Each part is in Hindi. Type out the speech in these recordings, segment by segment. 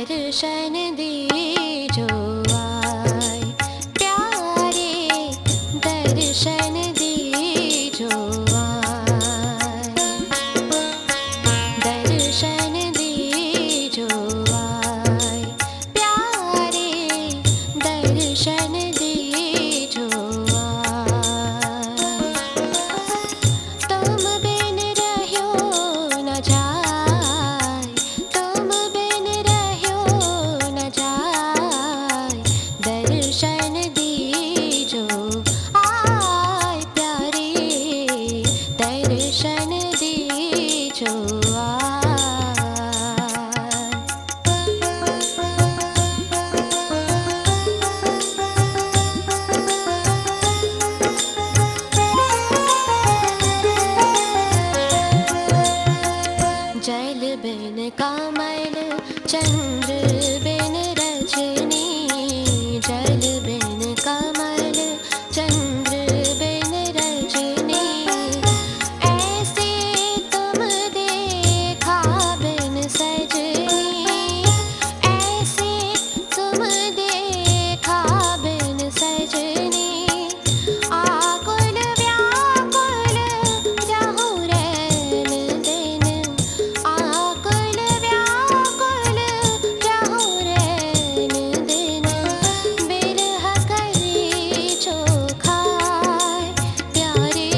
दर्शन दीजो आए प्यारे, दर्शन दीजो आए, दर्शन दीजो आए प्यारे, दर्शन दीजो आए। तुम बिन रह्यो न जाए, तुम बिन रह्यो न जाए, दर्शन दीजो आए प्यारे, दर्शन दीजो आए। जल बिन कमल, चंद्र बिन रजनी, जल बिन कमल, चंद्र बिन रजनी, ऐसे तुम देखा बिन सजनी, ऐसे तुम देखा बिन सजनी, आकुल व्याकुल रहु रैन दिन, आकुल व्याकुल रहु रैन दिन, बिरह करी चोखाए प्यारे,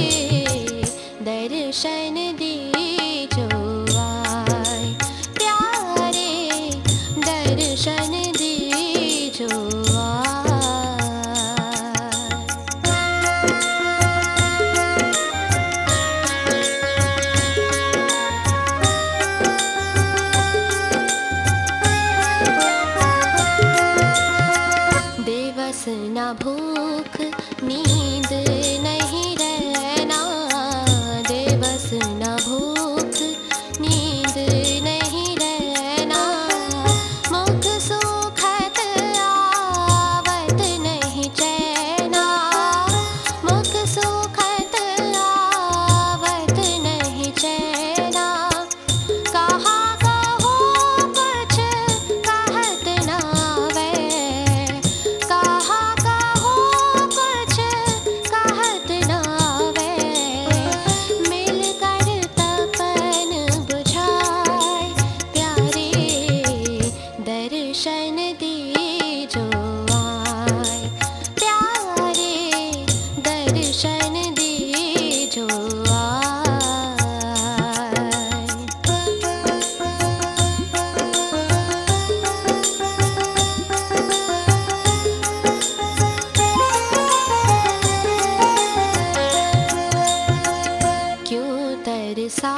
दर्शन दीजो आए प्यारे, दर्शन दीजो आए। दिवस न भूख नींद नहीं रहना, दिवस न भूख नींद नहीं रहना, मुख सुखत आवत नहीं चैना, मुख सुखत आवत नहीं चैना, कहा कहो कुछ कहत ना वे, कहा कहो कुछ कहत ना वे, मिलकर तपन बुझाए प्यारे, दर्शन दीजो आए प्यारे, दर्शन दीजो आए। क्यों तरसा